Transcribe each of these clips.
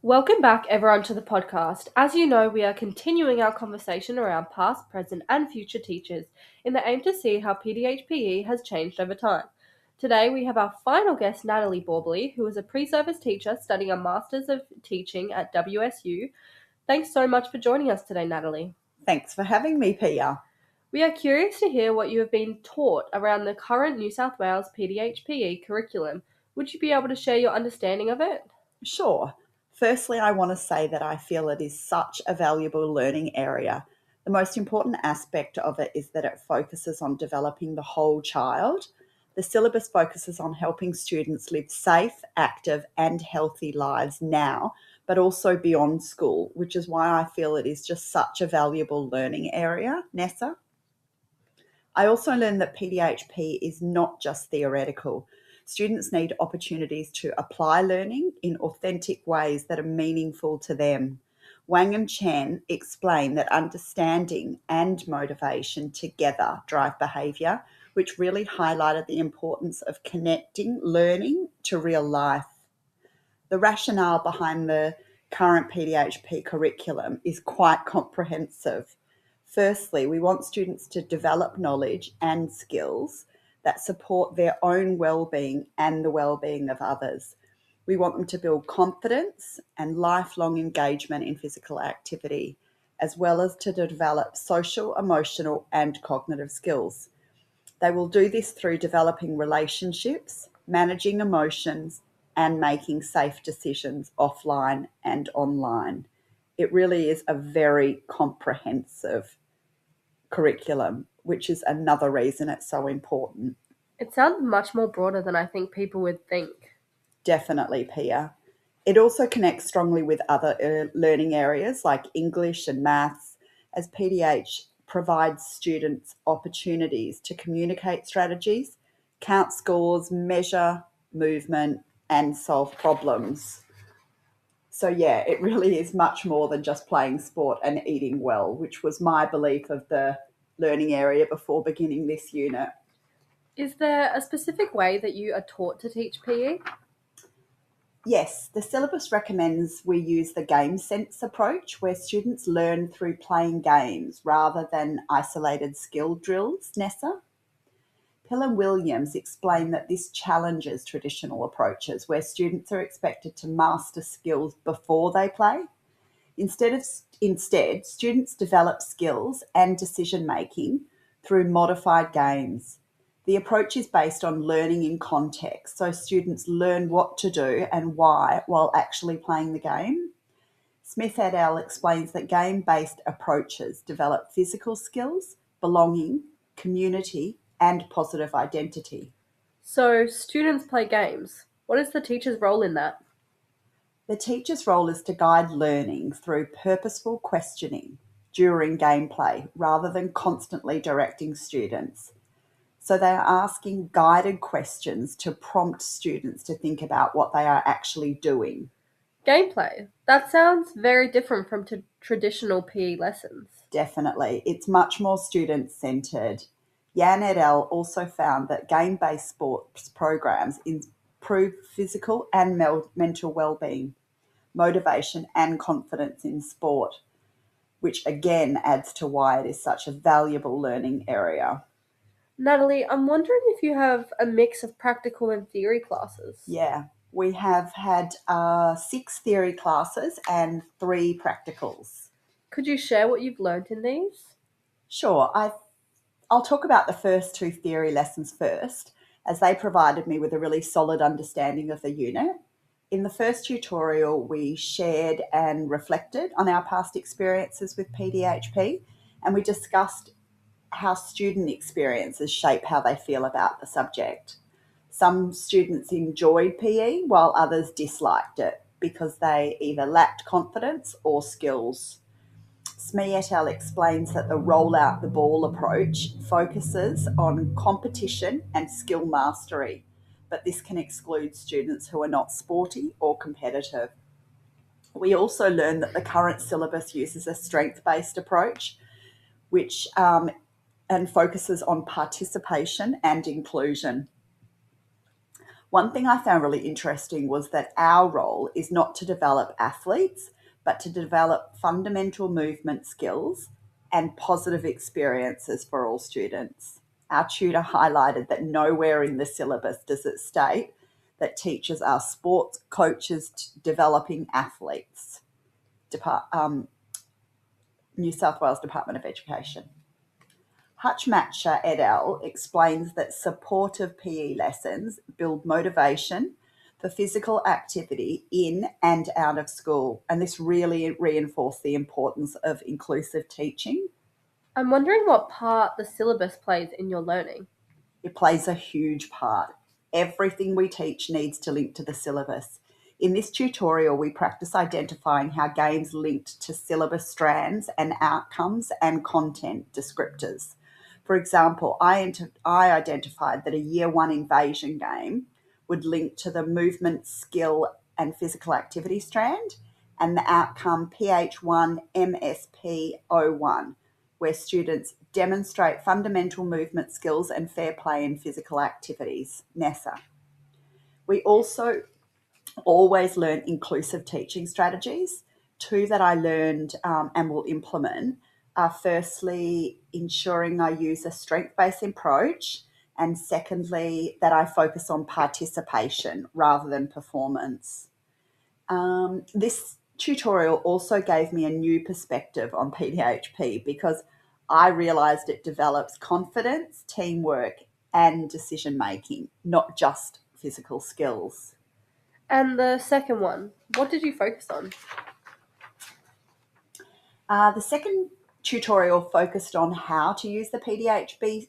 Welcome back, everyone, to the podcast. As you know, we are continuing our conversation around past, present, and future teachers in the aim to see how PDHPE has changed over time. Today, we have our final guest, Natalie Borbley, who is a pre-service teacher studying a Masters of Teaching at WSU. Thanks so much for joining us today, Natalie. Thanks for having me, Pia. We are curious to hear what you have been taught around the current New South Wales PDHPE curriculum. Would you be able to share your understanding of it? Sure. Firstly, I want to say that I feel it is such a valuable learning area. The most important aspect of it is that it focuses on developing the whole child. The syllabus focuses on helping students live safe, active, and healthy lives now, but also beyond school, which is why I feel it is just such a valuable learning area, Nessa. I also learned that PDHP is not just theoretical. Students need opportunities to apply learning in authentic ways that are meaningful to them. Wang and Chen explain that understanding and motivation together drive behaviour, which really highlighted the importance of connecting learning to real life. The rationale behind the current PDHP curriculum is quite comprehensive. Firstly, we want students to develop knowledge and skills that support their own well-being and the well-being of others. We want them to build confidence and lifelong engagement in physical activity, as well as to develop social, emotional, and cognitive skills. They will do this through developing relationships, managing emotions, and making safe decisions offline and online. It really is a very comprehensive curriculum, which is another reason it's so important. It sounds much more broader than I think people would think. Definitely, Pia. It also connects strongly with other learning areas like English and maths, as PDH provides students opportunities to communicate strategies, count scores, measure movement, and solve problems. So, yeah, it really is much more than just playing sport and eating well, which was my belief of the learning area before beginning this unit. Is there a specific way that you are taught to teach PE? Yes, the syllabus recommends we use the game sense approach where students learn through playing games rather than isolated skill drills, Nessa. Pill and Williams explain that this challenges traditional approaches where students are expected to master skills before they play. Instead, students develop skills and decision making through modified games. The approach is based on learning in context, so students learn what to do and why while actually playing the game. Smith et al. Explains that game-based approaches develop physical skills, belonging, community, and positive identity. So, students play games. What is the teacher's role in that? The teacher's role is to guide learning through purposeful questioning during gameplay rather than constantly directing students. So they are asking guided questions to prompt students to think about what they are actually doing. Gameplay. That sounds very different from traditional PE lessons. Definitely. It's much more student-centred. Yan et al. Also found that game-based sports programs improve physical and mental well-being, motivation and confidence in sport, which again adds to why it is such a valuable learning area. Natalie, I'm wondering if you have a mix of practical and theory classes. Yeah, we have had 6 theory classes and 3 practicals. Could you share what you've learned in these? Sure, I'll talk about the first 2 theory lessons first, as they provided me with a really solid understanding of the unit. In the first tutorial, we shared and reflected on our past experiences with PDHP, and we discussed how student experiences shape how they feel about the subject. Some students enjoyed PE while others disliked it because they either lacked confidence or skills. Smee et al. Explains that the roll out the ball approach focuses on competition and skill mastery, but this can exclude students who are not sporty or competitive. We also learned that the current syllabus uses a strength-based approach, which and focuses on participation and inclusion. One thing I found really interesting was that our role is not to develop athletes, but to develop fundamental movement skills and positive experiences for all students. Our tutor highlighted that nowhere in the syllabus does it state that teachers are sports coaches developing athletes. New South Wales Department of Education. Hutchmatcher et al. Explains that supportive PE lessons build motivation for physical activity in and out of school, and this really reinforced the importance of inclusive teaching. I'm wondering what part the syllabus plays in your learning. It plays a huge part. Everything we teach needs to link to the syllabus. In this tutorial, we practice identifying how games linked to syllabus strands and outcomes and content descriptors. For example, I identified that a Year 1 invasion game would link to the movement, skill, and physical activity strand, and the outcome PH1 MSP01, where students demonstrate fundamental movement skills and fair play in physical activities, NESA. We also always learn inclusive teaching strategies. Two that I learned and will implement are firstly, ensuring I use a strength-based approach, and secondly, that I focus on participation rather than performance. This tutorial also gave me a new perspective on PDHP because I realised it develops confidence, teamwork, and decision making, not just physical skills. And the second one, what did you focus on? The second tutorial focused on how to use the PDHPE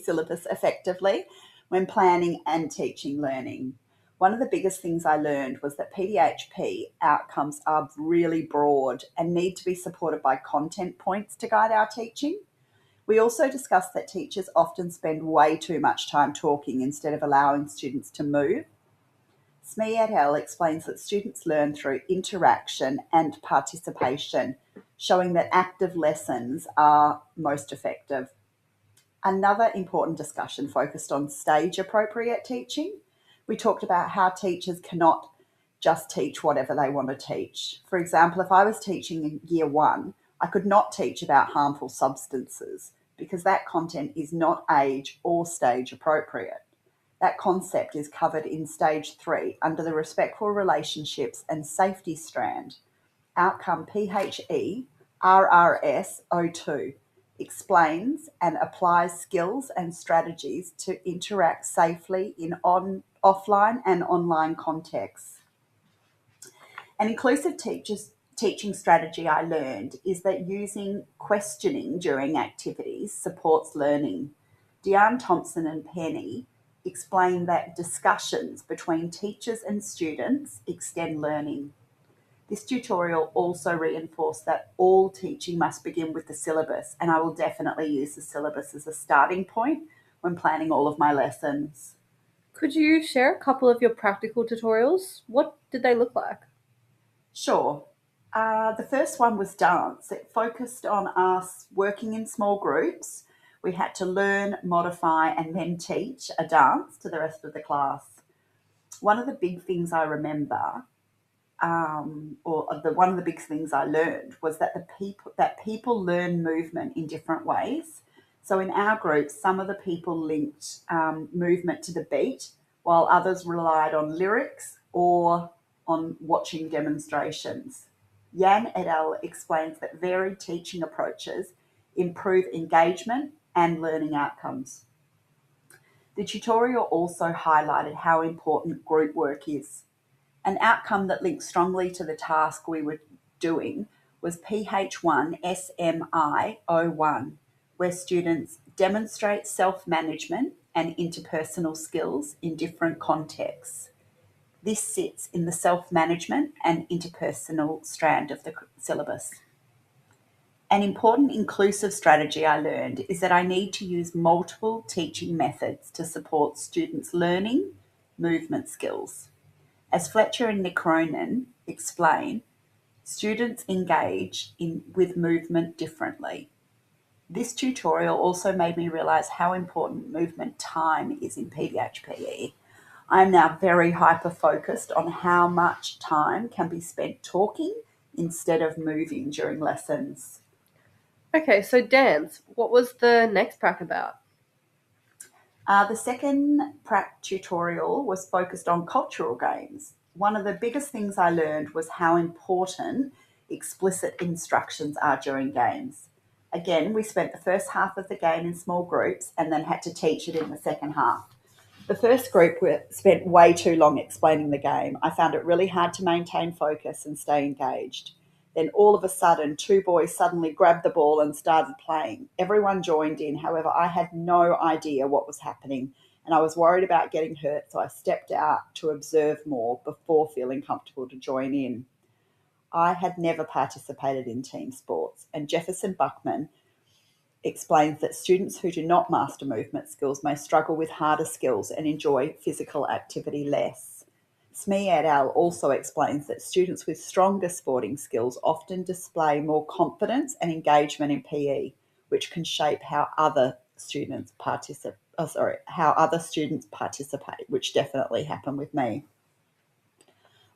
syllabus effectively when planning and teaching learning. One of the biggest things I learned was that PDHP outcomes are really broad and need to be supported by content points to guide our teaching. We also discussed that teachers often spend way too much time talking instead of allowing students to move. Smee et al. Explains that students learn through interaction and participation, showing that active lessons are most effective. Another important discussion focused on stage-appropriate teaching. We talked about how teachers cannot just teach whatever they want to teach. For example, if I was teaching in Year 1, I could not teach about harmful substances because that content is not age or stage appropriate. That concept is covered in Stage 3 under the Respectful Relationships and Safety strand. Outcome PHE RRS 02 explains and applies skills and strategies to interact safely in offline and online contexts. An inclusive teaching strategy I learned is that using questioning during activities supports learning. Deanne Thompson and Penny explain that discussions between teachers and students extend learning. This tutorial also reinforced that all teaching must begin with the syllabus, and I will definitely use the syllabus as a starting point when planning all of my lessons. Could you share a couple of your practical tutorials? What did they look like? Sure. The first one was dance. It focused on us working in small groups. We had to learn, modify, and then teach a dance to the rest of the class. One of the big things I remember, one of the big things I learned was that people learn movement in different ways. So in our group, some of the people linked movement to the beat, while others relied on lyrics or on watching demonstrations. Yan et al. Explains that varied teaching approaches improve engagement and learning outcomes. The tutorial also highlighted how important group work is. An outcome that linked strongly to the task we were doing was PH1 SMI01, where students demonstrate self-management and interpersonal skills in different contexts. This sits in the self-management and interpersonal strand of the syllabus. An important inclusive strategy I learned is that I need to use multiple teaching methods to support students' learning movement skills. As Fletcher and Nick Cronin explain, students engage with movement differently. This tutorial also made me realise how important movement time is in PDHPE. I am now very hyper-focused on how much time can be spent talking instead of moving during lessons. Okay, so dance. What was the next prac about? The second prac tutorial was focused on cultural games. One of the biggest things I learned was how important explicit instructions are during games. Again, we spent the first half of the game in small groups and then had to teach it in the second half. The first group spent way too long explaining the game. I found it really hard to maintain focus and stay engaged. Then all of a sudden, two boys suddenly grabbed the ball and started playing. Everyone joined in. However, I had no idea what was happening and I was worried about getting hurt, so I stepped out to observe more before feeling comfortable to join in. I had never participated in team sports, and Jefferson Buckman explains that students who do not master movement skills may struggle with harder skills and enjoy physical activity less. Smee et al. Also explains that students with stronger sporting skills often display more confidence and engagement in PE, which can shape how other students participate, which definitely happened with me.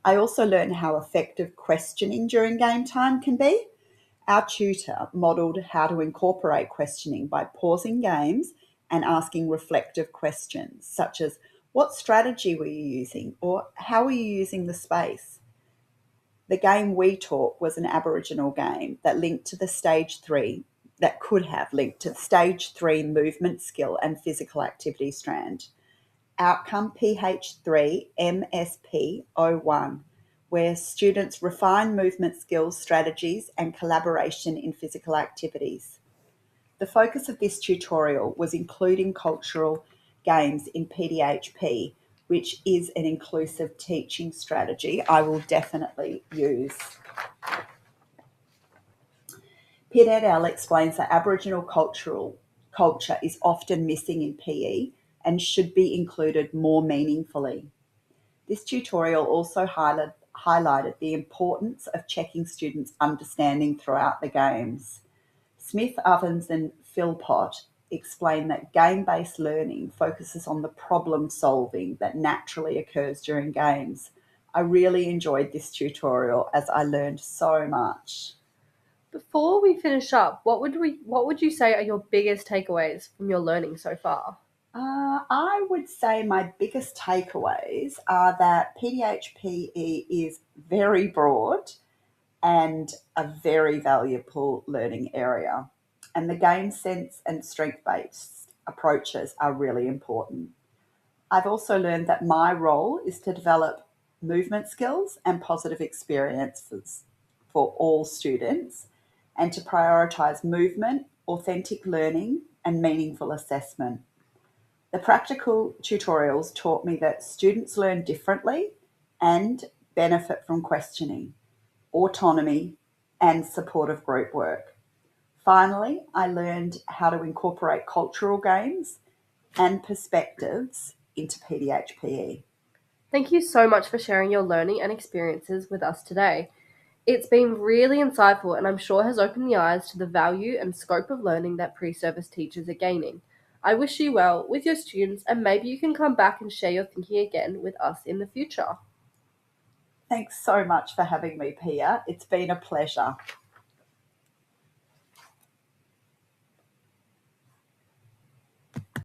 I also learned how effective questioning during game time can be. Our tutor modelled how to incorporate questioning by pausing games and asking reflective questions, such as, what strategy were you using? Or how were you using the space? The game we taught was an Aboriginal game that could have linked to the stage 3 movement skill and physical activity strand. Outcome PH3 MSP01, where students refine movement skills, strategies, and collaboration in physical activities. The focus of this tutorial was including cultural games in PDHP, which is an inclusive teaching strategy I will definitely use. Pitt et al. Explains that Aboriginal culture is often missing in PE and should be included more meaningfully. This tutorial also highlighted the importance of checking students' understanding throughout the games. Smith, Ovens and Philpott explain that game-based learning focuses on the problem solving that naturally occurs during games. I really enjoyed this tutorial as I learned so much. Before we finish up, what would you say are your biggest takeaways from your learning so far? I would say my biggest takeaways are that PDHPE is very broad and a very valuable learning area. And the game sense and strength-based approaches are really important. I've also learned that my role is to develop movement skills and positive experiences for all students and to prioritise movement, authentic learning and meaningful assessment. The practical tutorials taught me that students learn differently and benefit from questioning, autonomy, and supportive group work. Finally, I learned how to incorporate cultural games and perspectives into PDHPE. Thank you so much for sharing your learning and experiences with us today. It's been really insightful and I'm sure has opened the eyes to the value and scope of learning that pre-service teachers are gaining. I wish you well with your students and maybe you can come back and share your thinking again with us in the future. Thanks so much for having me, Pia. It's been a pleasure.